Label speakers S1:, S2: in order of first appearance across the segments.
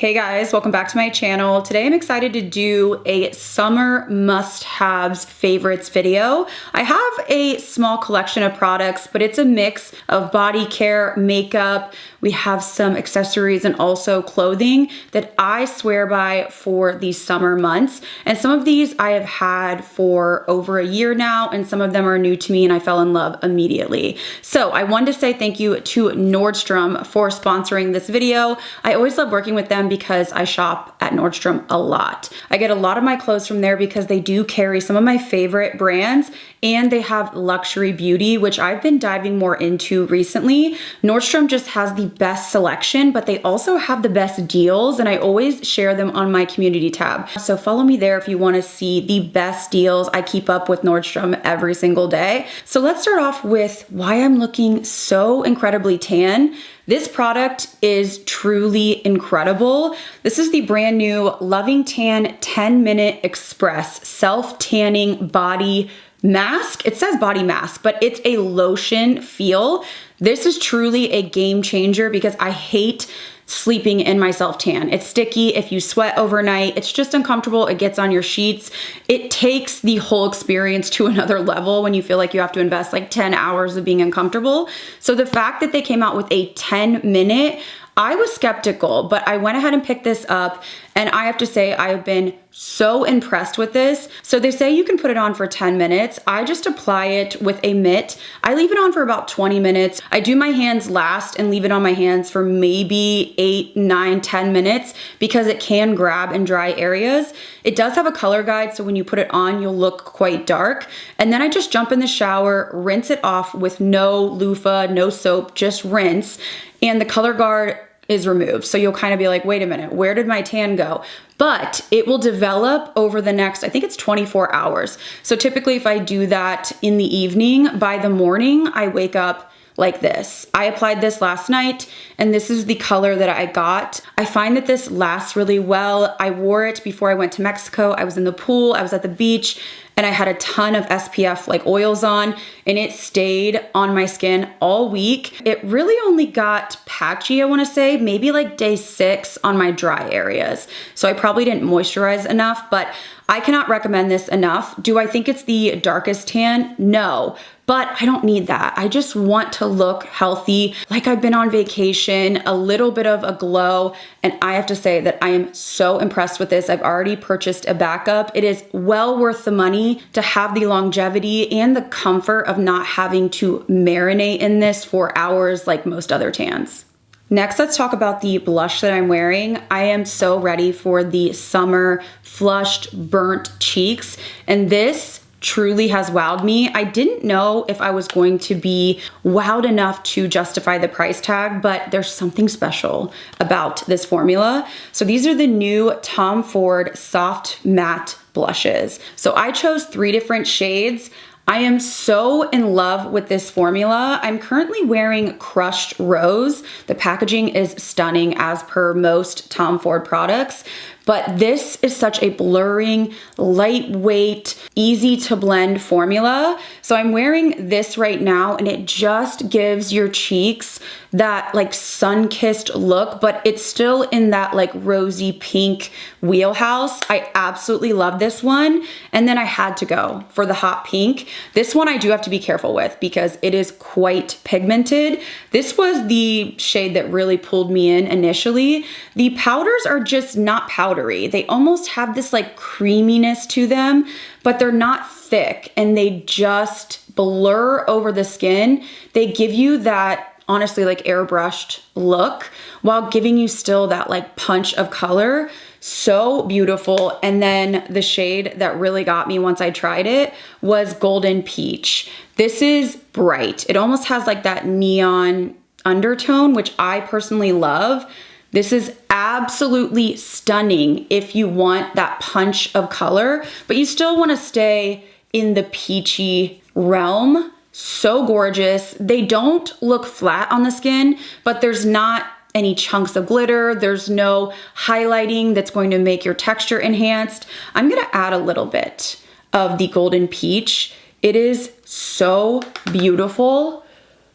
S1: Hey guys, welcome back to my channel. Today I'm excited to do a summer must-haves favorites video. I have a small collection of products, but it's a mix of body care, makeup. We have some accessories and also clothing that I swear by for these summer months. And some of these I have had for over a year now, and some of them are new to me and I fell in love immediately. So I wanted to say thank you to Nordstrom for sponsoring this video. I always love working with them because I shop at Nordstrom a lot. I get a lot of my clothes from there because they do carry some of my favorite brands and they have luxury beauty, which I've been diving more into recently. Nordstrom just has the best selection, but they also have the best deals, and I always share them on my community tab. So follow me there if you want to see the best deals. I keep up with Nordstrom every single day. So let's start off with why I'm looking so incredibly tan. This product is truly incredible. This is the brand new Loving Tan 10-Minute Express Self-Tanning Body Mask. It says body mask, but it's a lotion feel. This is truly a game changer because I hate sleeping in my self-tan. It's sticky. If you sweat overnight, it's just uncomfortable. It gets on your sheets. It takes the whole experience to another level when you feel like you have to invest like 10 hours of being uncomfortable. So the fact that they came out with a 10-minute, I was skeptical, but I went ahead and picked this up, and I have to say I've been so impressed with this. So they say you can put it on for 10 minutes. I just apply it with a mitt. I leave it on for about 20 minutes. I do my hands last and leave it on my hands for maybe 8, 9, 10 minutes because it can grab in dry areas. It does have a color guide, so when you put it on, you'll look quite dark. And then I just jump in the shower, rinse it off with no loofah, no soap, just rinse. And the color guard is removed. So you'll kind of be like, wait a minute, where did my tan go? But it will develop over the next, I think it's 24 hours. So typically if I do that in the evening, by the morning, I wake up like this. I applied this last night and this is the color that I got. I find that this lasts really well. I wore it before I went to Mexico. I was in the pool, I was at the beach, and I had a ton of SPF like oils on, and it stayed on my skin all week. It really only got patchy, I wanna say, maybe like day 6 on my dry areas. So I probably didn't moisturize enough, but I cannot recommend this enough. Do I think it's the darkest tan? No, but I don't need that. I just want to look healthy, like I've been on vacation, a little bit of a glow, and I have to say that I am so impressed with this. I've already purchased a backup. It is well worth the money to have the longevity and the comfort of not having to marinate in this for hours like most other tans. Next, let's talk about the blush that I'm wearing. I am so ready for the summer flushed burnt cheeks, and this truly has wowed me. I didn't know if I was going to be wowed enough to justify the price tag, but there's something special about this formula. So these are the new Tom Ford Soft Matte Blushes. So I chose 3 different shades. I am so in love with this formula. I'm currently wearing Crushed Rose. The packaging is stunning as per most Tom Ford products, but this is such a blurring, lightweight, easy to blend formula. So I'm wearing this right now and it just gives your cheeks that like sun-kissed look, but it's still in that like rosy pink wheelhouse. I absolutely love this one. And then I had to go for the hot pink. This one I do have to be careful with because it is quite pigmented. This was the shade that really pulled me in initially. The powders are just not powdery. They almost have this like creaminess to them, but they're not thick and they just blur over the skin. They give you that honestly like airbrushed look while giving you still that like punch of color. So beautiful. And then the shade that really got me once I tried it was Golden Peach. This is bright. It almost has like that neon undertone, which I personally love. This is absolutely stunning if you want that punch of color, but you still want to stay in the peachy realm. So gorgeous. They don't look flat on the skin, but there's not any chunks of glitter. There's no highlighting that's going to make your texture enhanced. I'm gonna add a little bit of the Golden Peach. It is so beautiful.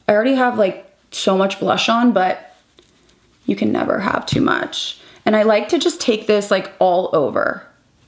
S1: I already have like so much blush on, but you can never have too much. And I like to just take this like all over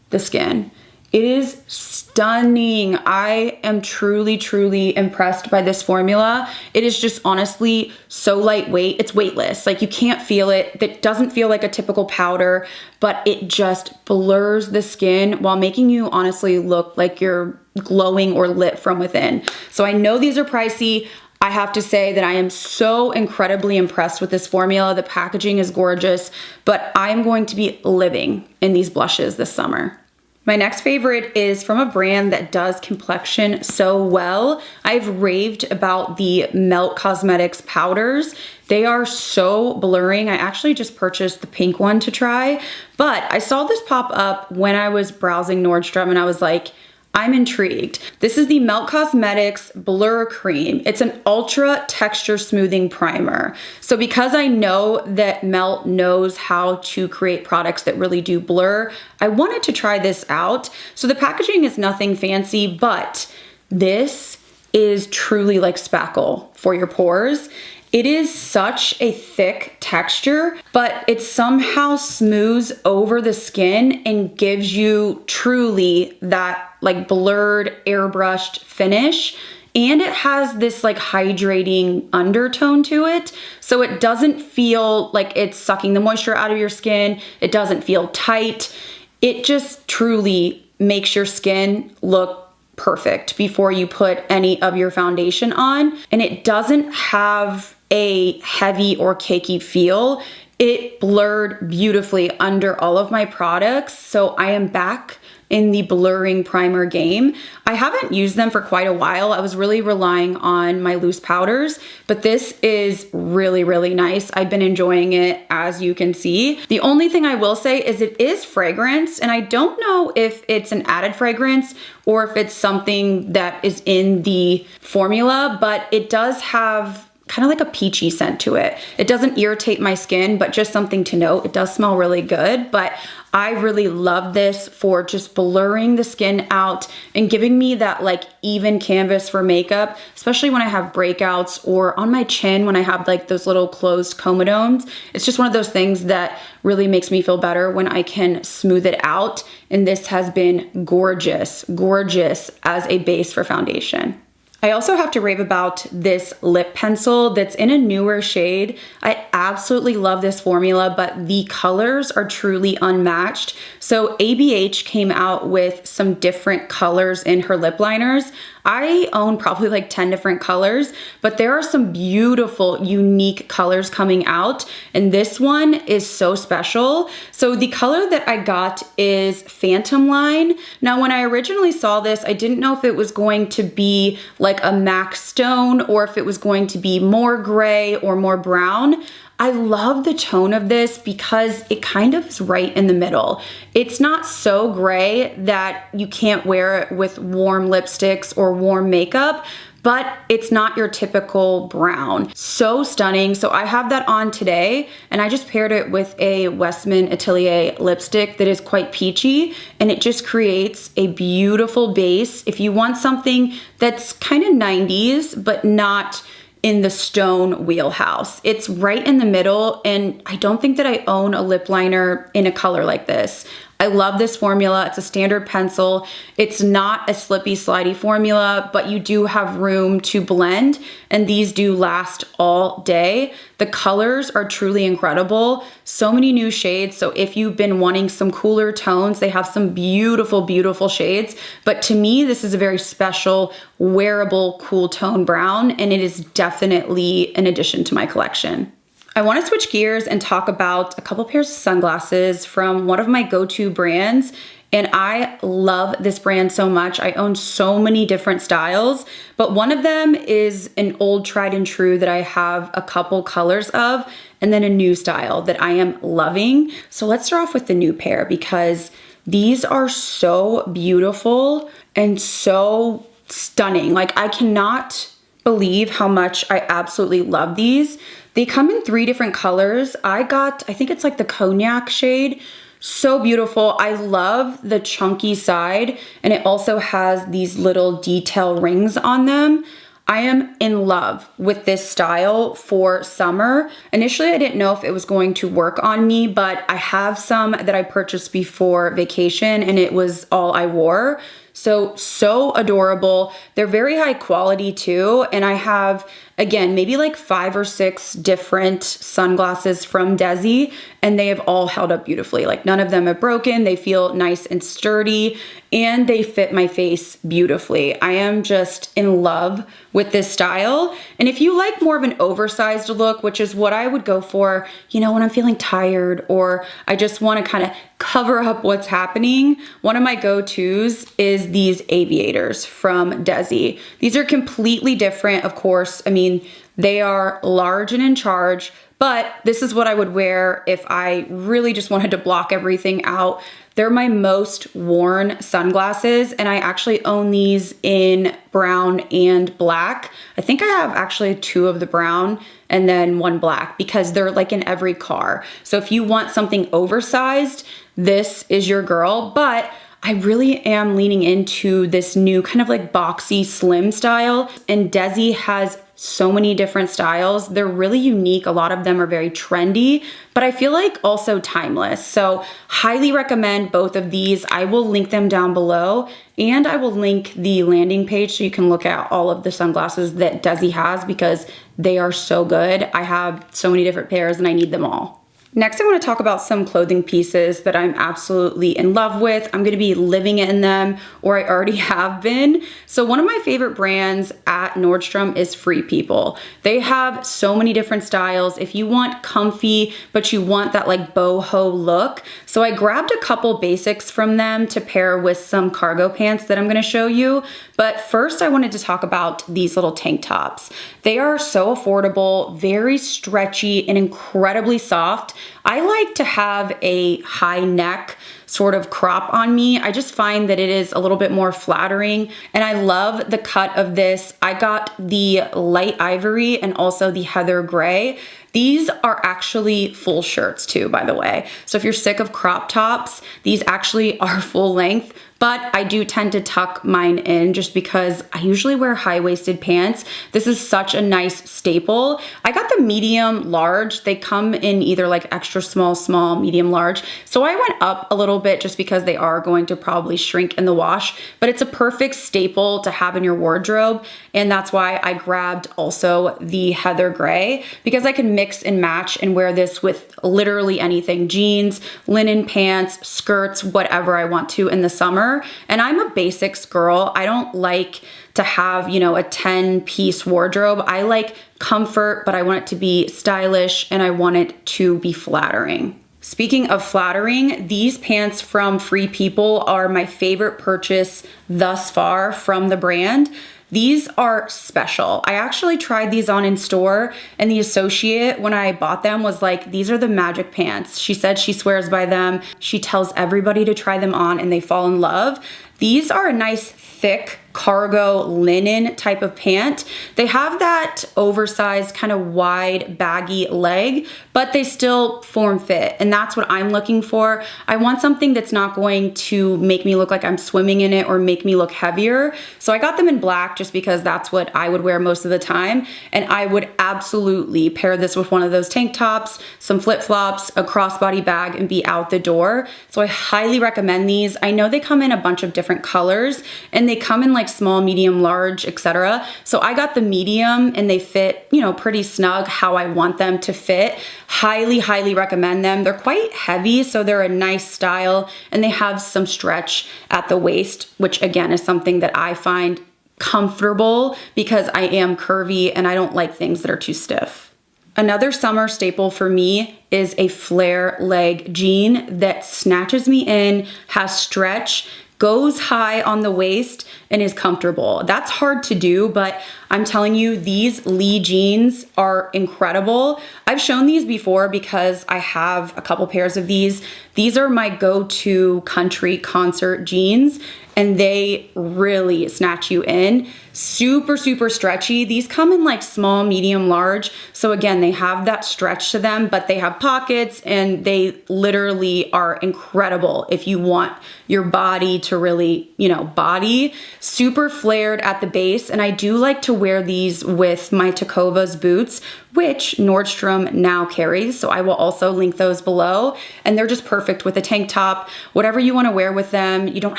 S1: the skin. It is stunning. I am truly, truly impressed by this formula. It is just honestly so lightweight. It's weightless. Like you can't feel it. It doesn't feel like a typical powder, but it just blurs the skin while making you honestly look like you're glowing or lit from within. So I know these are pricey. I have to say that I am so incredibly impressed with this formula. The packaging is gorgeous, but I am going to be living in these blushes this summer. My next favorite is from a brand that does complexion so well. I've raved about the Melt Cosmetics powders. They are so blurring. I actually just purchased the pink one to try, but I saw this pop up when I was browsing Nordstrom and I was like, I'm intrigued. This is the Melt Cosmetics Blur Cream. It's an ultra texture smoothing primer. So because I know that Melt knows how to create products that really do blur, I wanted to try this out. So the packaging is nothing fancy, but this is truly like spackle for your pores. It is such a thick texture, but it somehow smooths over the skin and gives you truly that like blurred, airbrushed finish. And it has this like hydrating undertone to it. So it doesn't feel like it's sucking the moisture out of your skin. It doesn't feel tight. It just truly makes your skin look perfect before you put any of your foundation on. And it doesn't have a heavy or cakey feel. It blurred beautifully under all of my products. So I am back in the blurring primer game. I haven't used them for quite a while. I was really relying on my loose powders, but this is really, really nice. I've been enjoying it, as you can see. The only thing I will say is it is fragrance, and I don't know if it's an added fragrance or if it's something that is in the formula, but it does have kind of like a peachy scent to it. It doesn't irritate my skin, but just something to note. It does smell really good, but I really love this for just blurring the skin out and giving me that like even canvas for makeup, especially when I have breakouts or on my chin when I have like those little closed comedones. It's just one of those things that really makes me feel better when I can smooth it out. And this has been gorgeous, gorgeous as a base for foundation. I also have to rave about this lip pencil that's in a newer shade. I absolutely love this formula, but the colors are truly unmatched. So ABH came out with some different colors in her lip liners. I own probably like 10 different colors, but there are some beautiful, unique colors coming out, and this one is so special. So the color that I got is Phantom Line. Now, when I originally saw this, I didn't know if it was going to be like a MAC stone or if it was going to be more gray or more brown. I love the tone of this because it kind of is right in the middle. It's not so gray that you can't wear it with warm lipsticks or warm makeup, but it's not your typical brown. So stunning. So I have that on today, and I just paired it with a Westman Atelier lipstick that is quite peachy, and it just creates a beautiful base. If you want something that's kind of 90s, but not in the stone wheelhouse. It's right in the middle, and I don't think that I own a lip liner in a color like this. I love this formula. It's a standard pencil. It's not a slippy, slidey formula, but you do have room to blend, and these do last all day. The colors are truly incredible. So many new shades. So if you've been wanting some cooler tones, they have some beautiful, beautiful shades. But to me, this is a very special, wearable, cool tone brown, and it is definitely an addition to my collection. I want to switch gears and talk about a couple pairs of sunglasses from one of my go-to brands. And I love this brand so much. I own so many different styles, but one of them is an old tried and true that I have a couple colors of, and then a new style that I am loving. So let's start off with the new pair because these are so beautiful and so stunning. Like, I cannot believe how much I absolutely love these. They come in 3 different colors. I think it's like the cognac shade. So beautiful. I love the chunky side, and it also has these little detail rings on them. I am in love with this style for summer. Initially, I didn't know if it was going to work on me, but I have some that I purchased before vacation and it was all I wore. So adorable. They're very high quality too. And I have, again, maybe like 5 or 6 different sunglasses from Desi, and they have all held up beautifully. Like none of them have broken. They feel nice and sturdy, and they fit my face beautifully. I am just in love with this style. And if you like more of an oversized look, which is what I would go for, you know, when I'm feeling tired or I just want to kind of cover up what's happening, one of my go-tos is these aviators from Desi. These are completely different, of course. I mean, they are large and in charge, but this is what I would wear if I really just wanted to block everything out. They're my most worn sunglasses, and I actually own these in brown and black. I think I have actually 2 of the brown and then 1 black because they're like in every car. So if you want something oversized, this is your girl. But I really am leaning into this new kind of like boxy slim style, and Desi has so many different styles. They're really unique. A lot of them are very trendy, but I feel like also timeless. So highly recommend both of these. I will link them down below, and I will link the landing page so you can look at all of the sunglasses that Desi has because they are so good. I have so many different pairs and I need them all. Next, I want to talk about some clothing pieces that I'm absolutely in love with. I'm going to be living in them, or I already have been. So one of my favorite brands at Nordstrom is Free People. They have so many different styles. If you want comfy, but you want that like boho look. So I grabbed a couple basics from them to pair with some cargo pants that I'm going to show you. But first, I wanted to talk about these little tank tops. They are so affordable, very stretchy, and incredibly soft. I like to have a high neck sort of crop on me. I just find that it is a little bit more flattering, and I love the cut of this. I got the light ivory and also the heather gray. These are actually full shirts too, by the way. So if you're sick of crop tops, these actually are full length, but I do tend to tuck mine in just because I usually wear high-waisted pants. This is such a nice staple. I got the medium large. They come in either like extra small, small, medium large. So I went up a little bit just because they are going to probably shrink in the wash, but it's a perfect staple to have in your wardrobe. And that's why I grabbed also the heather gray, because I can mix and match and wear this with literally anything: jeans, linen pants, skirts, whatever I want to in the summer. And I'm a basics girl. I don't like to have, you know, a 10-piece wardrobe. I like comfort, but I want it to be stylish and I want it to be flattering. Speaking of flattering, these pants from Free People are my favorite purchase thus far from the brand. These are special. I actually tried these on in store, and the associate, when I bought them, was like, these are the magic pants. She said she swears by them. She tells everybody to try them on and they fall in love. These are a nice thick cargo linen type of pant. They have that oversized kind of wide baggy leg, but they still form fit, and that's what I'm looking for. I want something that's not going to make me look like I'm swimming in it or make me look heavier. So I got them in black just because that's what I would wear most of the time, and I would absolutely pair this with one of those tank tops, some flip-flops, a crossbody bag, and be out the door. So I highly recommend these. I know they come in a bunch of different colors, and they come in like small, medium, large, etc. So I got the medium, and they fit, you know, pretty snug how I want them to fit. Highly recommend them. They're quite heavy, so they're a nice style, and they have some stretch at the waist, which again is something that I find comfortable because I am curvy and I don't like things that are too stiff. Another summer staple for me is a flare leg jean that snatches me in, has stretch, goes high on the waist, and is comfortable. That's hard to do, but I'm telling you, these Lee jeans are incredible. I've shown these before because I have a couple pairs of these. These are my go-to country concert jeans, and they really snatch you in. Super, super stretchy. These come in like small, medium, large. So again, they have that stretch to them, but they have pockets and they literally are incredible if you want your body to really, body. Super flared at the base. And I do like to wear these with my Tecovas boots, which Nordstrom now carries. So I will also link those below. And they're just perfect with a tank top, whatever you want to wear with them. You don't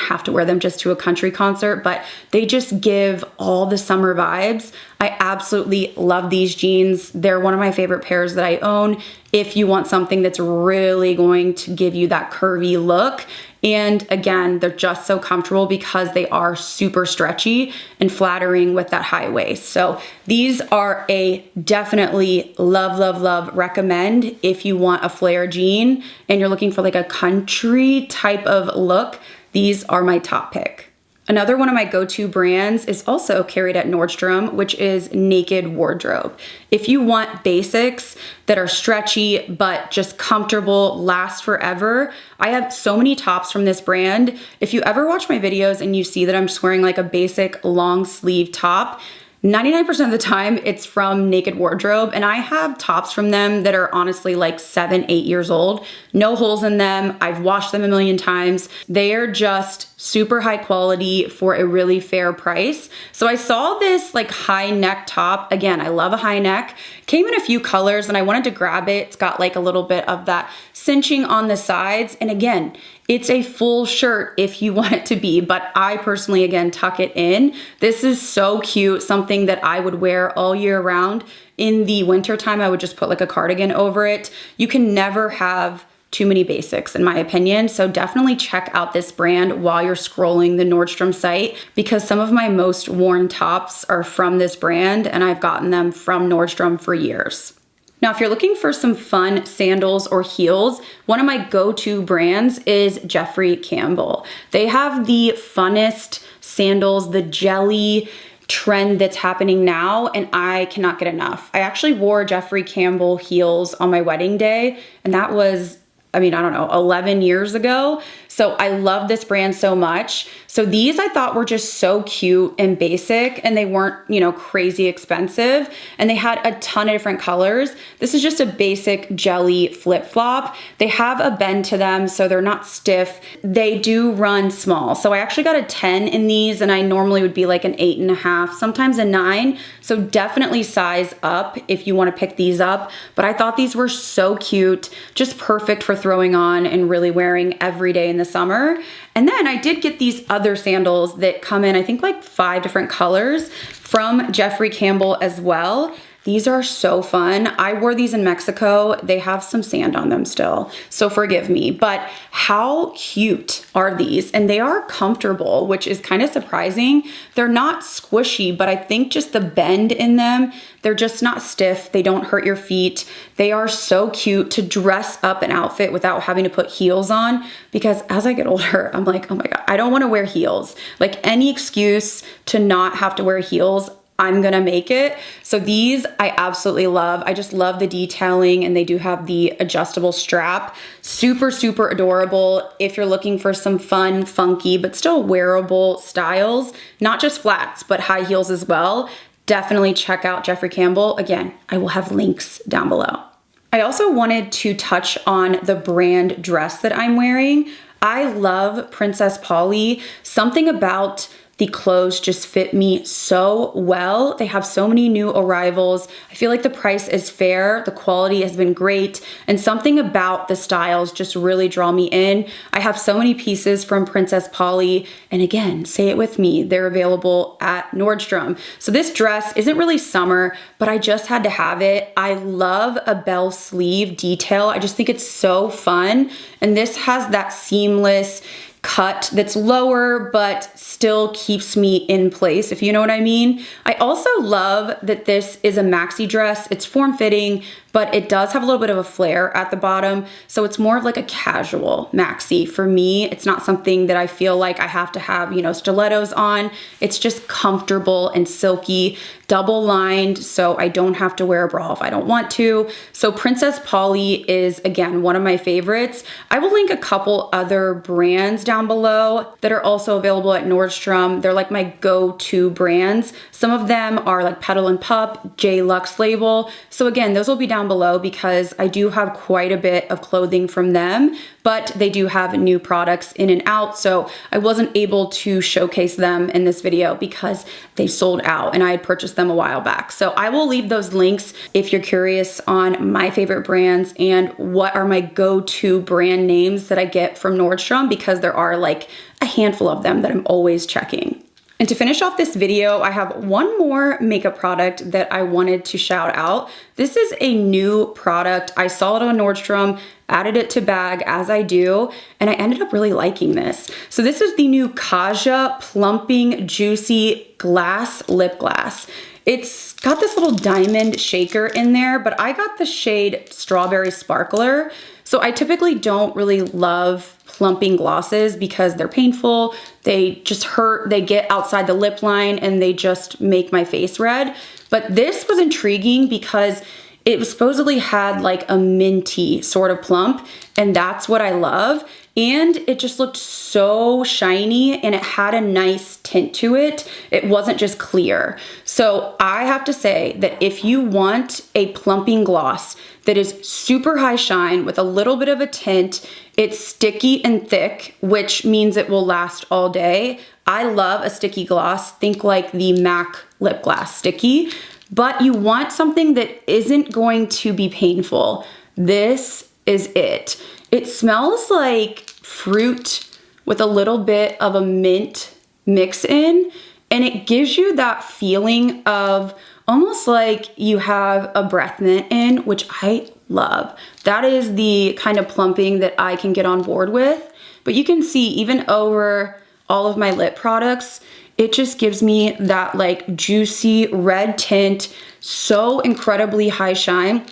S1: have to wear them just to a country concert, but they just give all the summer vibes. I absolutely love these jeans. They're one of my favorite pairs that I own if you want something that's really going to give you that curvy look. And again, they're just so comfortable because they are super stretchy and flattering with that high waist. So these are a definitely love, love, love recommend if you want a flare jean and you're looking for like a country type of look. These are my top pick. Another one of my go-to brands is also carried at Nordstrom, which is Naked Wardrobe. If you want basics that are stretchy but just comfortable, last forever, I have so many tops from this brand. If you ever watch my videos and you see that I'm just wearing like a basic long sleeve top, 99% of the time it's from Naked Wardrobe, and I have tops from them that are honestly like 7, 8 years old. No holes in them. I've washed them a million times. They are just super high quality for a really fair price. So I saw this like high neck top. Again, I love a high neck. Came in a few colors and I wanted to grab it. It's got like a little bit of that cinching on the sides. And again, it's a full shirt if you want it to be, but I personally, again, tuck it in. This is so cute, something that I would wear all year round. In the winter time, I would just put like a cardigan over it. You can never have too many basics in my opinion. So definitely check out this brand while you're scrolling the Nordstrom site, because some of my most worn tops are from this brand and I've gotten them from Nordstrom for years. Now, if you're looking for some fun sandals or heels, one of my go-to brands is Jeffrey Campbell. They have the funnest sandals, the jelly trend that's happening now, and I cannot get enough. I actually wore Jeffrey Campbell heels on my wedding day, and that was, I don't know, 11 years ago. So I love this brand so much. So these I thought were just so cute and basic, and they weren't, crazy expensive, and they had a ton of different colors. This is just a basic jelly flip-flop. They have a bend to them, so they're not stiff. They do run small. So I actually got a 10 in these, and I normally would be like an 8.5, sometimes a 9. So definitely size up if you want to pick these up. But I thought these were so cute, just perfect for throwing on and really wearing every day in the summer. And then I did get these other sandals that come in, I think like 5 different colors from Jeffrey Campbell as well. These are so fun. I wore these in Mexico. They have some sand on them still, so forgive me, but how cute are these? And they are comfortable, which is kind of surprising. They're not squishy, but I think just the bend in them, they're just not stiff. They don't hurt your feet. They are so cute to dress up an outfit without having to put heels on, because as I get older, I'm like, oh my God, I don't want to wear heels. Like any excuse to not have to wear heels, I'm gonna make it. So these I absolutely love. I just love the detailing, and they do have the adjustable strap. Super, super adorable if you're looking for some fun, funky, but still wearable styles, not just flats, but high heels as well. Definitely check out Jeffrey Campbell. Again, I will have links down below. I also wanted to touch on the brand dress that I'm wearing. I love Princess Polly. Something about the clothes just fit me so well. They have so many new arrivals. I feel like the price is fair. The quality has been great. And something about the styles just really draw me in. I have so many pieces from Princess Polly. And again, say it with me, they're available at Nordstrom. So this dress isn't really summer, but I just had to have it. I love a bell sleeve detail. I just think it's so fun. And this has that seamless cut that's lower but still keeps me in place, if you know what I mean. I also love that this is a maxi dress. It's form-fitting, but it does have a little bit of a flare at the bottom. So it's more of like a casual maxi. For me, it's not something that I feel like I have to have, stilettos on. It's just comfortable and silky, double lined, so I don't have to wear a bra if I don't want to. So Princess Polly is, again, one of my favorites. I will link a couple other brands down below that are also available at Nordstrom. They're like my go-to brands. Some of them are like Petal and Pup, J Lux label. So again, those will be down below because I do have quite a bit of clothing from them, but they do have new products in and out. So I wasn't able to showcase them in this video because they sold out and I had purchased them a while back. So I will leave those links if you're curious on my favorite brands and what are my go-to brand names that I get from Nordstrom, because there are like a handful of them that I'm always checking. And to finish off this video, I have one more makeup product that I wanted to shout out. This is a new product. I saw it on Nordstrom, added it to bag as I do, and I ended up really liking this. So this is the new Kaja Plumping Juicy Glass Lip Gloss. It's got this little diamond shaker in there, but I got the shade Strawberry Sparkler. So I typically don't really love plumping glosses because they're painful, they just hurt, they get outside the lip line and they just make my face red. But this was intriguing because it supposedly had like a minty sort of plump, and that's what I love. And it just looked so shiny and it had a nice tint to it. It wasn't just clear. So I have to say that if you want a plumping gloss that is super high shine with a little bit of a tint, it's sticky and thick, which means it will last all day. I love a sticky gloss. Think like the MAC lip gloss sticky, but you want something that isn't going to be painful. This is it. It smells like fruit with a little bit of a mint mix in, and it gives you that feeling of almost like you have a breath mint in, which I love. That is the kind of plumping that I can get on board with. But you can see even over all of my lip products, it just gives me that like juicy red tint, so incredibly high shine.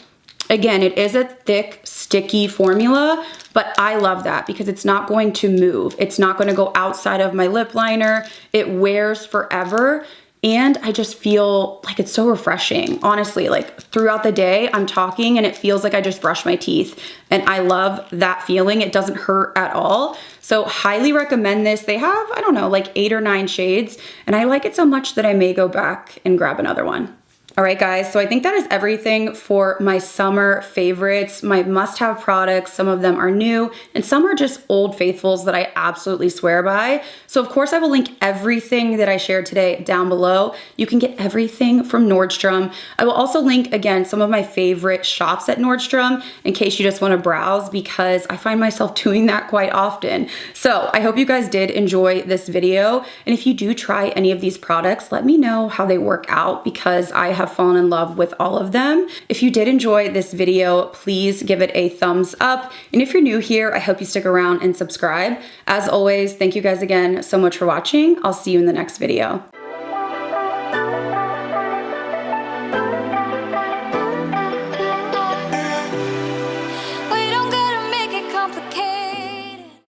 S1: Again, it is a thick, sticky formula, but I love that because it's not going to move. It's not going to go outside of my lip liner. It wears forever. And I just feel like it's so refreshing. Honestly, like throughout the day, I'm talking and it feels like I just brushed my teeth. And I love that feeling. It doesn't hurt at all. So highly recommend this. They have, I don't know, like 8 or 9 shades. And I like it so much that I may go back and grab another one. All right, guys, so I think that is everything for my summer favorites, my must-have products. Some of them are new and some are just old faithfuls that I absolutely swear by. So of course I will link everything that I shared today down below. You can get everything from Nordstrom. I will also link, again, some of my favorite shops at Nordstrom in case you just want to browse, because I find myself doing that quite often. So I hope you guys did enjoy this video. And if you do try any of these products, let me know how they work out, because I have fallen in love with all of them. If you did enjoy this video, please give it a thumbs up. And if you're new here, I hope you stick around and subscribe. As always, thank you guys again so much for watching. I'll see you in the next video.